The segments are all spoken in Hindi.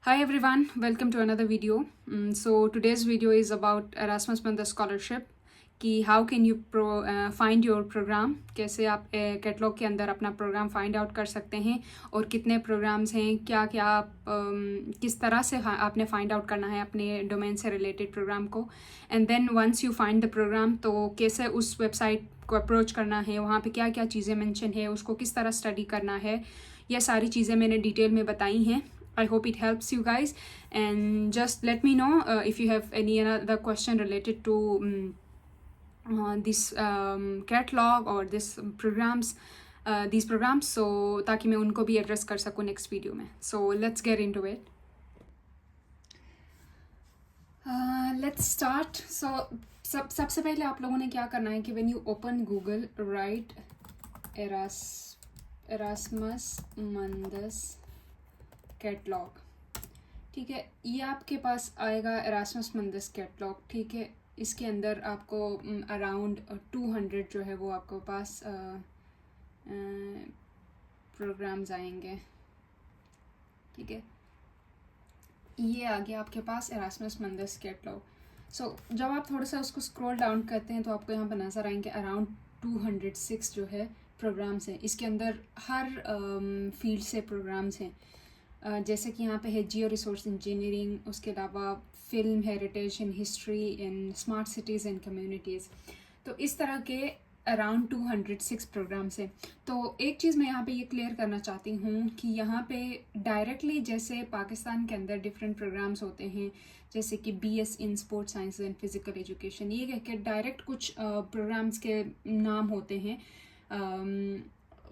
Hi everyone, welcome to another video. So today's video is about Erasmus Mundus scholarship कि how can you find your program, कैसे आप कैटलॉग के अंदर अपना प्रोग्राम फाइंड आउट कर सकते हैं और कितने प्रोग्राम्स हैं, क्या क्या आप किस तरह से आपने फाइंड आउट करना है अपने डोमेन से रिलेटेड प्रोग्राम को. And then once you find the programme तो कैसे उस वेबसाइट को अप्रोच करना है, वहाँ पे क्या क्या चीज़ें मेंशन है, उसको किस तरह स्टडी करना है, ये सारी चीज़ें मैंने डिटेल में बताई हैं. I hope it helps you guys, and just let me know if you have any other question related to this catalog or this programs, these programs, so ताकि मैं उनको भी address कर सकूँ next video में. So let's get into it. Let's start. So सबसे पहले आप लोगों ने क्या करना है कि when you open Google, write Erasmus Mundus catalogue. ठीक है, ये आपके पास आएगा एरास्मस मंदस कैटलॉग. ठीक है, इसके अंदर आपको अराउंड 200 जो है वो आपके पास प्रोग्राम्स आएंगे. ठीक है, ये आ गया आपके पास एरास्मस मंदस कैटलॉग. सो जब आप थोड़ा सा उसको स्क्रॉल डाउन करते हैं तो आपको यहाँ पर नज़र आएंगे अराउंड 206 जो है प्रोग्राम्स हैं. इसके अंदर हर फील्ड से प्रोग्राम्स हैं. जैसे कि यहाँ पे है जियो रिसोर्स इंजीनियरिंग, उसके अलावा film heritage in history in smart cities and communities. तो इस तरह के अराउंड 206 प्रोग्राम्स हैं. तो एक चीज़ मैं यहाँ पे ये क्लियर करना चाहती हूँ कि यहाँ पे डायरेक्टली जैसे पाकिस्तान के अंदर डिफरेंट प्रोग्राम्स होते हैं, जैसे कि BS in sports science and physical education, ये कह के डायरेक्ट कुछ प्रोग्राम्स के नाम होते हैं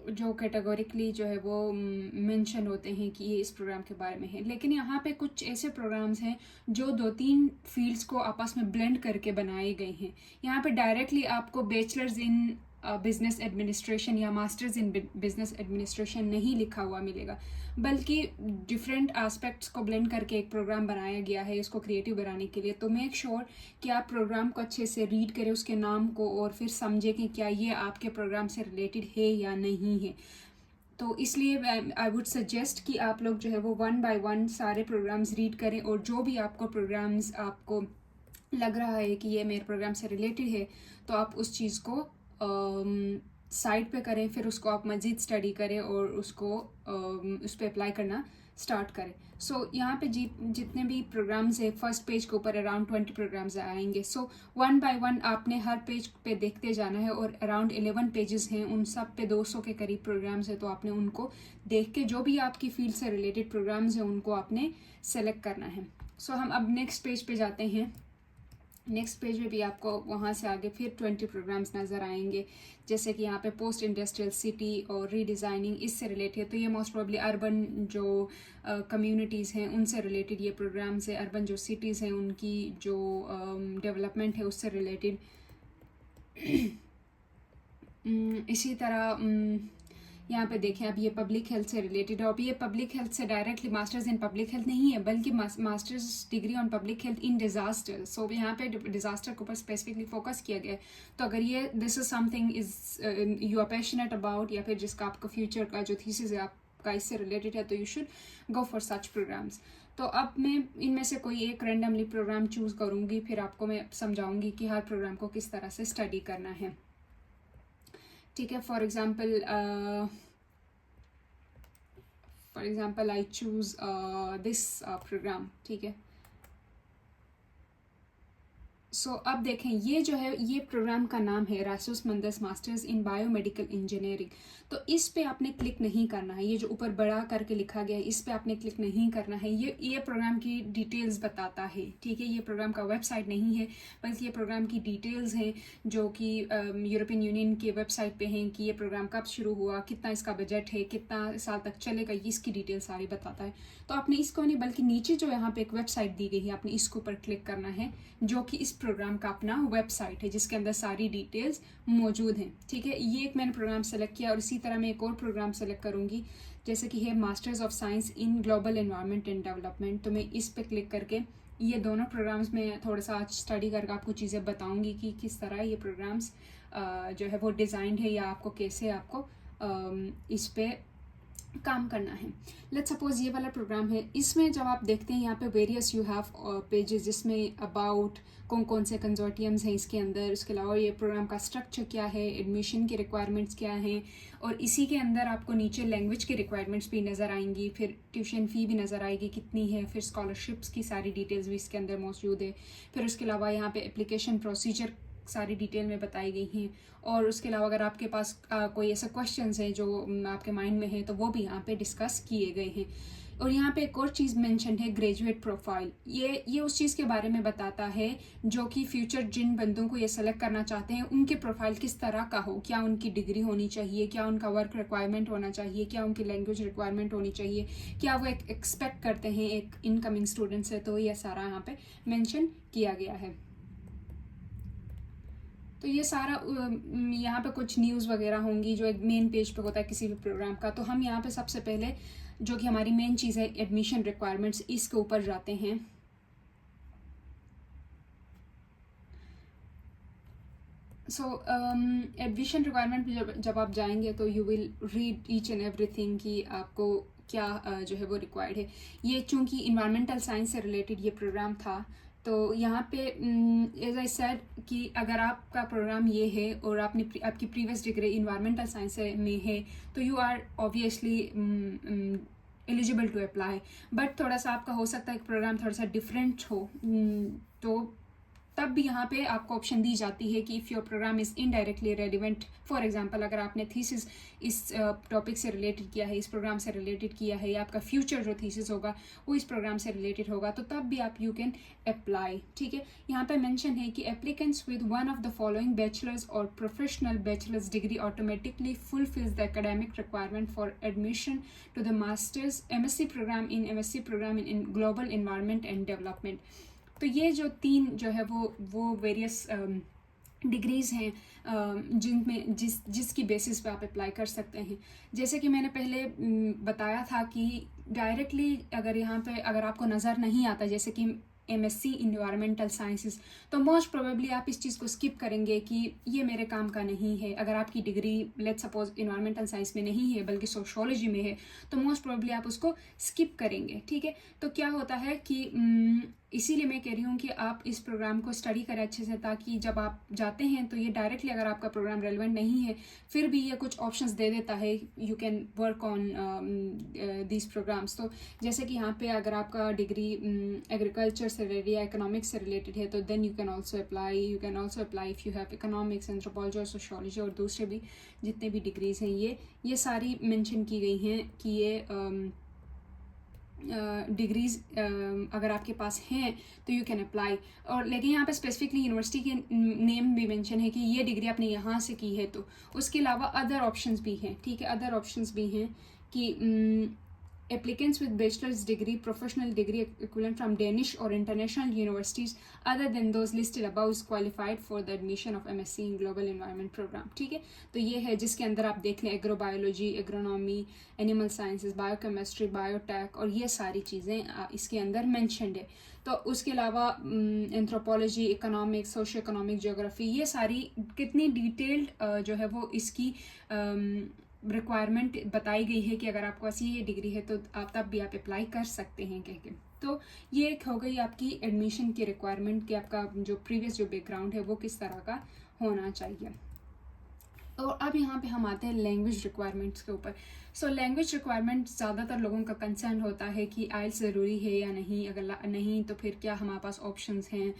जो कैटेगोरिकली जो है वो मेंशन होते हैं कि ये इस प्रोग्राम के बारे में है. लेकिन यहाँ पे कुछ ऐसे प्रोग्राम्स हैं जो 2-3 फील्ड्स को आपस में ब्लेंड करके बनाए गए हैं. यहाँ पे डायरेक्टली आपको बैचलर्स इन बिजनेस एडमिनिस्ट्रेशन या मास्टर्स इन बिजनेस एडमिनिस्ट्रेशन नहीं लिखा हुआ मिलेगा, बल्कि डिफरेंट एस्पेक्ट्स को ब्लेंड करके एक प्रोग्राम बनाया गया है इसको क्रिएटिव बनाने के लिए. तो मेक श्योर कि आप प्रोग्राम को अच्छे से रीड करें, उसके नाम को, और फिर समझें कि क्या ये आपके प्रोग्राम से रिलेटेड है या नहीं है. तो इसलिए आई वुड सजेस्ट कि आप लोग जो है वो 1 by 1 सारे प्रोग्राम्स रीड करें, और जो भी आपको प्रोग्राम्स आपको लग रहा है कि ये मेरे प्रोग्राम से रिलेटेड है तो आप उस चीज़ को साइड पे करें, फिर उसको आप मज़ीद स्टडी करें और उसको उस पर अप्लाई करना स्टार्ट करें. सो यहाँ पे जितने भी प्रोग्राम्स है फर्स्ट पेज के ऊपर अराउंड 20 प्रोग्राम्स आएंगे. सो 1 by 1 आपने हर पेज पे देखते जाना है, और अराउंड 11 पेजेस हैं, उन सब पे 200 के करीब प्रोग्राम्स है. तो आपने उनको देख के जो भी आपकी फील्ड से रिलेटेड प्रोग्राम्स हैं उनको आपने सेलेक्ट करना है. सो हम अब नेक्स्ट पेज पे जाते हैं. नेक्स्ट पेज में भी आपको वहाँ से आगे फिर 20 प्रोग्राम्स नज़र आएंगे, जैसे कि यहाँ पे पोस्ट इंडस्ट्रियल सिटी और रीडिज़ाइनिंग इससे रिलेटेड. तो ये मोस्ट प्रॉब्ली अर्बन जो कम्युनिटीज़ हैं उनसे रिलेटेड ये प्रोग्राम्स है. अर्बन जो सिटीज़ हैं उनकी जो डेवलपमेंट है उससे रिलेटेड. इसी तरह यहाँ पे देखें अब ये पब्लिक हेल्थ से रिलेटेड है. अब ये पब्लिक हेल्थ से directly masters in public health नहीं है, बल्कि masters degree on public health in disaster. So यहाँ पे डिज़ास्टर के ऊपर स्पेसिफिकली फोकस किया गया है. तो अगर ये this is something is you are passionate about, या फिर जिसका आपका फ्यूचर का जो थीसिस है आपका इससे रिलेटेड है, तो you should go for such programmes. तो अब मैं इनमें से कोई एक रैंडमली प्रोग्राम चूज़ करूँगी, फिर आपको मैं समझाऊँगी कि हर प्रोग्राम को किस तरह से स्टडी करना है. ठीक है, for example I choose this programme. ठीक है, सो अब देखें ये जो है ये प्रोग्राम का नाम है Erasmus Mundus masters in biomedical engineering. तो इस पे आपने क्लिक नहीं करना है. ये जो ऊपर बड़ा करके लिखा गया है इस पे आपने क्लिक नहीं करना है. ये प्रोग्राम की डिटेल्स बताता है. ठीक है, ये प्रोग्राम का वेबसाइट नहीं है, बल्कि ये प्रोग्राम की डिटेल्स हैं जो कि यूरोपियन यूनियन के वेबसाइट पे हैं कि ये प्रोग्राम कब शुरू हुआ, कितना इसका बजट है, कितना साल तक चलेगा, ये इसकी डिटेल सारी बताता है. तो आपने इसको नहीं, बल्कि नीचे जो यहाँ पे एक वेबसाइट दी गई है आपने इसके ऊपर क्लिक करना है, जो कि इस प्रोग्राम का अपना वेबसाइट है जिसके अंदर सारी डिटेल्स मौजूद हैं. ठीक है, ये एक मैंने प्रोग्राम सेलेक्ट किया, और इसी तरह मैं एक और प्रोग्राम सेलेक्ट करूँगी जैसे कि है masters of science in global environment and development. तो मैं इस पर क्लिक करके ये दोनों प्रोग्राम्स में थोड़ा सा आज स्टडी करके आपको चीज़ें बताऊँगी कि किस तरह ये प्रोग्राम्स जो है वो डिज़ाइंड है, या आपको कैसे आपको इस पर काम करना है। लेट्स सपोज ये वाला प्रोग्राम है, इसमें जब आप देखते हैं यहाँ पे वेरियस यू हैव पेजेस जिसमें अबाउट कौन कौन से कंजोर्टियम्स हैं इसके अंदर, उसके अलावा ये प्रोग्राम का स्ट्रक्चर क्या है, एडमिशन की रिक्वायरमेंट्स क्या हैं, और इसी के अंदर आपको नीचे लैंग्वेज की रिक्वायरमेंट्स भी नज़र आएंगी, फिर ट्यूशन फ़ी भी नज़र आएगी कितनी है, फिर स्कॉलरशिप्स की सारी डिटेल्स भी इसके अंदर मौजूद है। फिर उसके अलावा यहाँ पे एप्लीकेशन प्रोसीजर सारी डिटेल में बताई गई हैं, और उसके अलावा अगर आपके पास कोई ऐसा क्वेश्चंस हैं जो आपके माइंड में है तो वो भी यहाँ पे डिस्कस किए गए हैं। और यहाँ पे एक और चीज़ मेंशन है, ग्रेजुएट प्रोफाइल। ये उस चीज़ के बारे में बताता है जो कि फ्यूचर जिन बंदों को ये सेलेक्ट करना चाहते हैं उनके प्रोफाइल किस तरह का हो, क्या उनकी डिग्री होनी चाहिए, क्या उनका वर्क रिक्वायरमेंट होना चाहिए, क्या उनकी लैंग्वेज रिक्वायरमेंट होनी चाहिए, क्या वो एक्सपेक्ट करते हैं एक इनकमिंग स्टूडेंट से। तो ये सारा यहाँ पे मेंशन किया गया है। तो ये सारा यहाँ पे कुछ न्यूज़ वगैरह होंगी जो एक मेन पेज पे होता है किसी भी प्रोग्राम का। तो हम यहाँ पे सबसे पहले जो कि हमारी मेन चीज़ है एडमिशन रिक्वायरमेंट्स, इसके ऊपर जाते हैं। एडमिशन रिक्वायरमेंट जब आप जाएंगे तो you will read each and everything कि आपको क्या जो है वो रिक्वायर्ड है। ये चूँकि इन्वायरमेंटल साइंस से रिलेटेड ये प्रोग्राम था, तो यहाँ पे एज आई सेड कि अगर आपका प्रोग्राम ये है और आपकी प्रीवियस डिग्री इन्वायरमेंटल साइंस में है तो you are obviously eligible to apply. But थोड़ा सा आपका हो सकता है कि प्रोग्राम थोड़ा सा डिफरेंट हो, तो तब भी यहाँ पे आपको ऑप्शन दी जाती है कि if your programme is indirectly relevant, for example अगर आपने थीसिस इस टॉपिक से रिलेटेड किया है, इस प्रोग्राम से रिलेटेड किया है, या आपका फ्यूचर जो थीसिस होगा वो इस प्रोग्राम से रिलेटेड होगा, तो तब भी आप यू कैन अप्लाई। ठीक है, यहाँ पे मेंशन है कि applicants with one of the following bachelors और professional bachelors degree automatically fulfils the academic requirement for admission to the masters MSc programme in global environment and development. तो ये जो तीन जो है वो वेरियस डिग्रीज़ हैं जिनमें जिसकी बेसिस पे आप अप्लाई कर सकते हैं। जैसे कि मैंने पहले बताया था कि डायरेक्टली अगर यहाँ पे अगर आपको नज़र नहीं आता जैसे कि एमएससी इन्वायरमेंटल साइंसेस, तो मोस्ट प्रोबेबली आप इस चीज़ को स्किप करेंगे कि ये मेरे काम का नहीं है। अगर आपकी degree let's suppose environmental science में नहीं है बल्कि सोशियोलॉजी में है तो मोस्ट प्रोबेबली आप उसको स्किप करेंगे। ठीक है, तो क्या होता है कि इसीलिए मैं कह रही हूँ कि आप इस प्रोग्राम को स्टडी करें अच्छे से, ताकि जब आप जाते हैं तो ये डायरेक्टली अगर आपका प्रोग्राम रेलेवेंट नहीं है फिर भी ये कुछ ऑप्शंस दे देता है, you can work on these programmes. तो जैसे कि यहाँ पे अगर आपका डिग्री एग्रीकल्चर से रिलेटेड या इकोनॉमिक्स से रिलेटेड है तो then you can also apply if you have economics, anthropology और सोशियोलॉजी, और दूसरे भी जितने भी डिग्रीज़ हैं ये सारी मेंशन की गई हैं कि ये डिग्रीज़ अगर आपके पास हैं तो यू कैन अप्लाई। और लेकिन यहाँ पे स्पेसिफिकली यूनिवर्सिटी के नेम भी मेंशन है कि ये डिग्री आपने यहाँ से की है। तो उसके अलावा अदर ऑप्शंस भी हैं। ठीक है, अदर ऑप्शंस भी हैं कि applicants with bachelor's degree, professional degree equivalent from Danish or international universities other than those listed above is qualified for the admission of MSc in Global Environment Program। ठीक है, तो ये है जिसके अंदर आप देख लें agrobiology, agronomy, animal sciences, biochemistry, biotech, और ये सारी चीज़ें इसके अंदर मैंशनड है। तो उसके अलावा anthropology, economics, socio economic, geography, ये सारी कितनी डिटेल्ड जो है वो इसकी रिक्वायरमेंट बताई गई है कि अगर आपको ऐसी ये डिग्री है तो आप तब भी आप अप्लाई कर सकते हैं कह के। तो ये एक हो गई आपकी एडमिशन की रिक्वायरमेंट कि आपका जो प्रीवियस जो बैकग्राउंड है वो किस तरह का होना चाहिए। तो अब यहाँ पे हम आते हैं लैंग्वेज रिक्वायरमेंट्स के ऊपर। लैंग्वेज रिक्वायरमेंट ज़्यादातर लोगों का कंसर्न होता है कि आइल्स ज़रूरी है या नहीं, अगर नहीं तो फिर क्या हमारे पास ऑप्शंस हैं,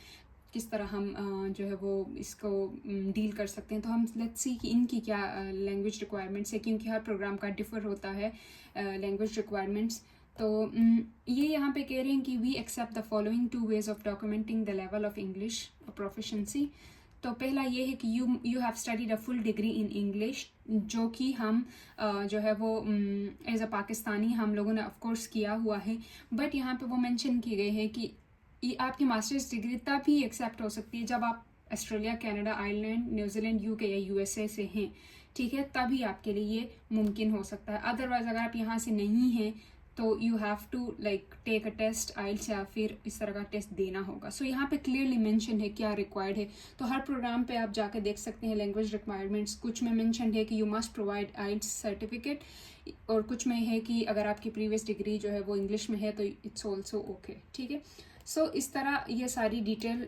किस तरह हम जो है वो इसको डील कर सकते हैं। तो हम लेट्स सी कि इनकी क्या लैंग्वेज रिक्वायरमेंट्स है, क्योंकि हर प्रोग्राम का डिफ़र होता है लैंग्वेज रिक्वायरमेंट्स। तो ये यहाँ पे कह रहे हैं कि we accept the following 2 ways of documenting the level of English proficiency. तो पहला ये है कि you have studied a full degree in English, जो कि हम जो है वो एज अ पाकिस्तानी हम लोगों ने ऑफकोर्स किया हुआ है। बट यहाँ पे वो मेंशन किए गए हैं कि आपकी मास्टर्स डिग्री तब ही एक्सेप्ट हो सकती है जब आप Australia, Canada, Ireland, New Zealand, UK या यूएसए से हैं। ठीक है, तभी आपके लिए ये मुमकिन हो सकता है। अदरवाइज अगर आप यहाँ से नहीं हैं तो you have to like take a test IELTS या फिर इस तरह का टेस्ट देना होगा. सो यहाँ पे क्लियरली मेंशन है क्या रिक्वायर्ड है. तो हर प्रोग्राम पे आप जाके देख सकते हैं लैंग्वेज रिक्वायरमेंट्स. कुछ में मेंशन है कि you must provide IELTS certificate, और कुछ में है कि अगर आपकी प्रीवियस डिग्री जो है वो इंग्लिश में है तो इट्स ऑल्सो ओके. ठीक है. सो इस तरह ये सारी डिटेल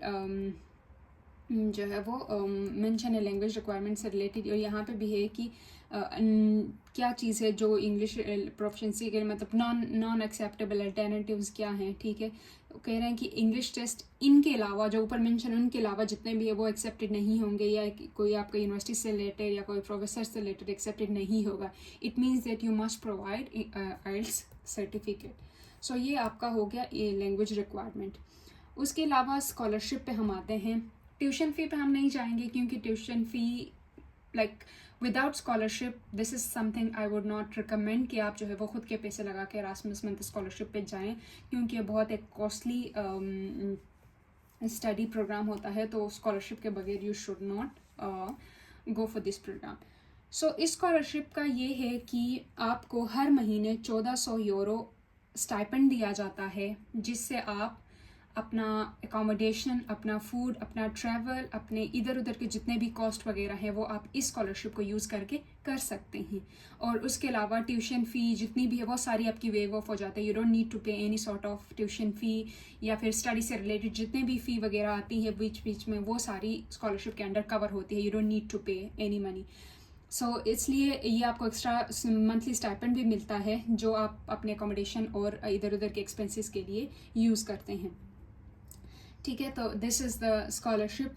जो है वो मेंशन है लैंग्वेज रिक्वायरमेंट से रिलेटेड. और यहाँ पे भी है कि क्या चीज़ है जो इंग्लिश प्रोफिशिएंसी के मतलब नॉन एक्सेप्टेबल अल्टरनेटिव्स क्या हैं. ठीक है. कह रहे हैं कि इंग्लिश टेस्ट इनके अलावा जो ऊपर मेंशन उनके अलावा जितने भी है वो एक्सेप्टेड नहीं होंगे, या कोई आपका यूनिवर्सिटी से रिलेटेड या कोई प्रोफेसर से रिलेटेड एक्सेप्टेड नहीं होगा. It means that you must provide IELTS certificate. So ये आपका हो गया ये लैंग्वेज रिक्वायरमेंट. उसके अलावा स्कॉलरशिप पे हम आते हैं. ट्यूशन फ़ी पे हम नहीं जाएंगे क्योंकि tuition fee like without scholarship this is something I would not recommend कि आप जो है वो खुद के पैसे लगा के एरास्मस मंथ स्कॉलरशिप पे जाएं, क्योंकि ये बहुत एक कॉस्टली स्टडी प्रोग्राम होता है. तो स्कॉलरशिप के बगैर you should not go for this programme. So इस स्कॉलरशिप का ये है कि आपको हर महीने 1400 यूरो स्टाइपेंड दिया जाता है, जिससे आप अपना एकोमोडेशन, अपना फूड, अपना ट्रैवल, अपने इधर उधर के जितने भी कॉस्ट वगैरह हैं वो आप इस स्कॉलरशिप को यूज़ करके कर सकते हैं. और उसके अलावा ट्यूशन फ़ी जितनी भी है वो सारी आपकी वेव ऑफ हो जाता है. यू डोंट नीड टू पे any sort of tuition fee या फिर स्टडी से रिलेटेड जितने भी फ़ी वगैरह आती है बीच बीच में वो सारी स्कॉलरशिप के अंडर कवर होती है. यू डोंट नीड टू पे एनी मनी. सो इसलिए ये आपको एक्स्ट्रा मंथली स्टाइपेंड भी मिलता है जो आप अपने एकोमोडेशन और इधर उधर के एक्सपेंसेस के लिए यूज़ करते हैं. ठीक है. तो this is the scholarship.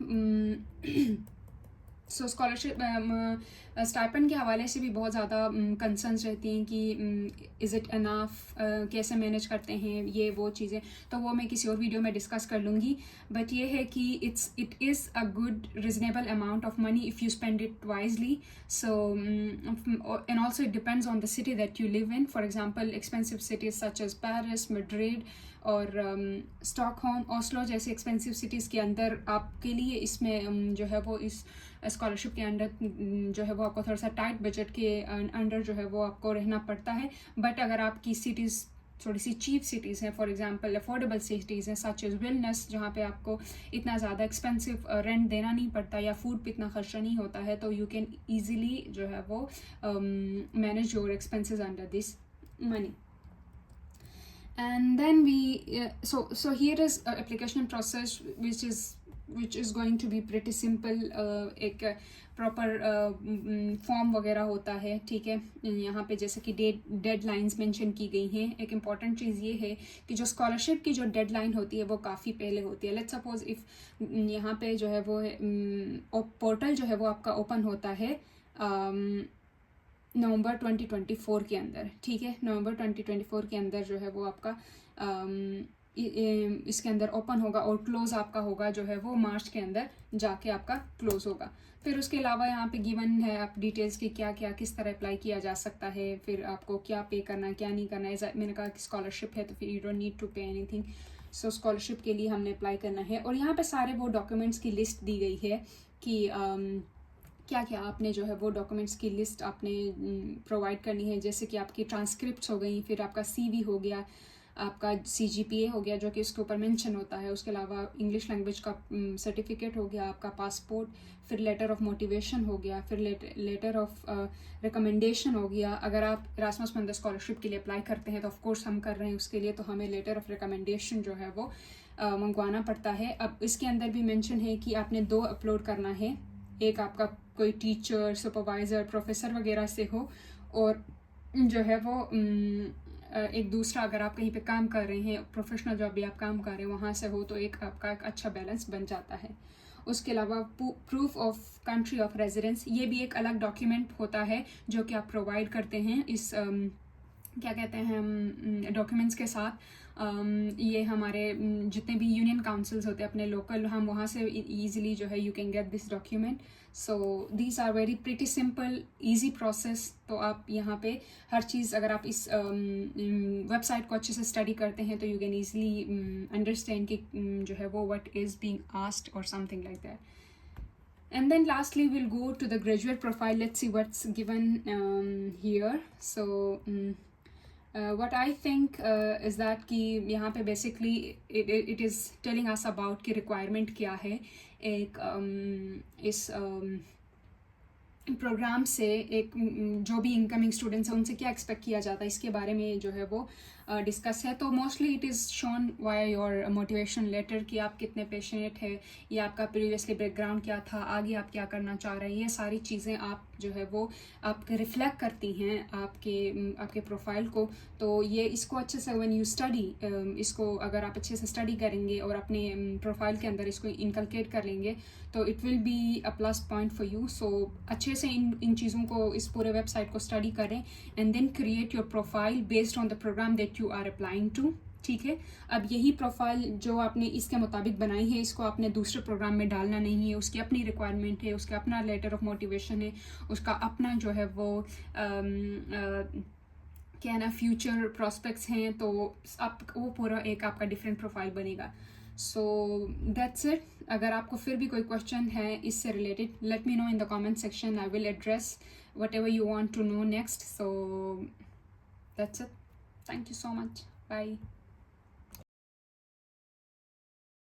So scholarship stipend के हवाले से भी बहुत ज़्यादा कंसर्न्स रहती हैं कि इज़ इट इनफ, कैसे मैनेज करते हैं ये वो चीज़ें. तो वो मैं किसी और वीडियो में डिस्कस कर लूँगी. बट ये है कि it is a good reasonable amount of money if you spend it wisely. So and also it depends on the city that you live in. For example expensive cities such as Paris, Madrid और स्टॉकहोम, ओस्लो जैसे एक्सपेंसिव सिटीज़ के अंदर आपके लिए इसमें जो है वो इस स्कॉलरशिप के अंडर जो है वो आपको थोड़ा सा टाइट बजट के अंडर जो है वो आपको रहना पड़ता है. बट अगर आपकी सिटीज़ थोड़ी सी चीप सिटीज़ हैं, फॉर एग्जांपल अफोर्डेबल सिटीज़ हैं सच एज विलनेस, जहाँ पे आपको इतना ज़्यादा एक्सपेंसिव रेंट देना नहीं पड़ता या फूड पे इतना खर्चा नहीं होता है, तो यू कैन ईजिली जो है वो manage your expenses under this money. And then so here is application process which is going to be pretty simple. एक प्रॉपर फॉर्म वगैरह होता है. ठीक है. यहाँ पे जैसे कि डेडलाइंस मेंशन की गई हैं. एक इम्पॉर्टेंट चीज़ ये है कि जो स्कॉलरशिप की जो डेडलाइन होती है वो काफ़ी पहले होती है. लेट्स सपोज इफ़ यहाँ पे जो है वो पोर्टल जो है वो आपका ओपन होता है नवंबर 2024 के अंदर. ठीक है. नवंबर 2024 के अंदर जो है वो आपका इसके अंदर ओपन होगा और क्लोज़ आपका होगा जो है वो मार्च के अंदर जाके आपका क्लोज़ होगा. फिर उसके अलावा यहाँ पे गिवन है आप डिटेल्स की क्या क्या किस तरह अप्लाई किया जा सकता है, फिर आपको क्या पे करना है क्या नहीं करना है. मैंने कहा कि स्कॉलरशिप है तो फिर you don't need to pay anything. So scholarship के लिए हमने अप्लाई करना है. और यहाँ पे सारे वो डॉक्यूमेंट्स की लिस्ट दी गई है कि क्या क्या आपने जो है वो डॉक्यूमेंट्स की लिस्ट आपने प्रोवाइड करनी है. जैसे कि आपकी ट्रांसक्रिप्ट्स हो गई, फिर आपका CV हो गया, आपका CGPA हो गया जो कि उसके ऊपर मेंशन होता है. उसके अलावा इंग्लिश लैंग्वेज का सर्टिफिकेट हो गया, आपका पासपोर्ट, फिर लेटर ऑफ मोटिवेशन हो गया, फिर लेटर ऑफ रिकमेंडेशन हो गया. अगर आप एरास्मस मंथ स्कॉलरशिप के लिए अप्लाई करते हैं तो ऑफ कोर्स हम कर रहे हैं उसके लिए, तो हमें लेटर ऑफ रिकमेंडेशन जो है वो मंगवाना पड़ता है. अब इसके अंदर भी मेंशन है कि आपने 2 अपलोड करना है. एक आपका कोई टीचर, सुपरवाइज़र, प्रोफेसर वगैरह से हो, और जो है वो एक दूसरा अगर आप कहीं पे काम कर रहे हैं, प्रोफेशनल जॉब भी आप काम कर रहे हैं वहाँ से हो, तो एक आपका एक अच्छा बैलेंस बन जाता है. उसके अलावा proof of country of residence, ये भी एक अलग डॉक्यूमेंट होता है जो कि आप प्रोवाइड करते हैं इस क्या कहते हैं डॉक्यूमेंट्स के साथ. ये हमारे जितने भी यूनियन काउंसिल्स होते हैं अपने लोकल, हम वहाँ से ईजिली जो है you can get this document. So these are very pretty simple easy process. तो आप यहाँ पे हर चीज़ अगर आप इस वेबसाइट को अच्छे से स्टडी करते हैं तो यू कैन ईजिली अंडरस्टैंड कि जो है वो व्हाट इज़ बीइंग आस्क्ड और something like that. And then lastly we'll go to the graduate profile. Let's see what's given here. So what I think is that कि यहाँ पे basically it is telling us about कि requirement क्या है एक इस प्रोग्राम से, एक जो भी इनकमिंग स्टूडेंट्स हैं उनसे क्या एक्सपेक्ट किया जाता है इसके बारे में जो है वो डिस्कस है। तो mostly it is shown why your motivation letter कि आप कितने पैशनेट है, या आपका प्रीवियसली बैकग्राउंड क्या था, आगे आप क्या करना चाह रहे हैं, ये सारी चीज़ें आप जो है वो आप रिफ्लेक्ट करती हैं आपके प्रोफाइल को। तो ये इसको अच्छे से व्हेन यू स्टडी, इसको अगर आप अच्छे से स्टडी करेंगे और अपने प्रोफाइल के अंदर इसको इनकलकेट कर लेंगे तो it will be a plus point for you. So अच्छे से इन चीज़ों को, इस पूरे वेबसाइट को स्टडी करें and then create your profile based on the program that you are applying to. ठीक है, अब यही प्रोफाइल जो आपने इसके मुताबिक बनाई है इसको आपने दूसरे प्रोग्राम में डालना नहीं है, उसकी अपनी रिक्वायरमेंट है, उसका अपना लेटर ऑफ मोटिवेशन है, उसका अपना जो है वो क्या है ना फ्यूचर प्रॉस्पेक्ट्स हैं, तो आप वो पूरा एक आपका डिफरेंट प्रोफाइल बनेगा। So that's it. अगर आपको फिर भी कोई क्वेश्चन है इससे related, let me know in the comment section, I will address whatever you want to know next. So that's it, thank you so much, bye.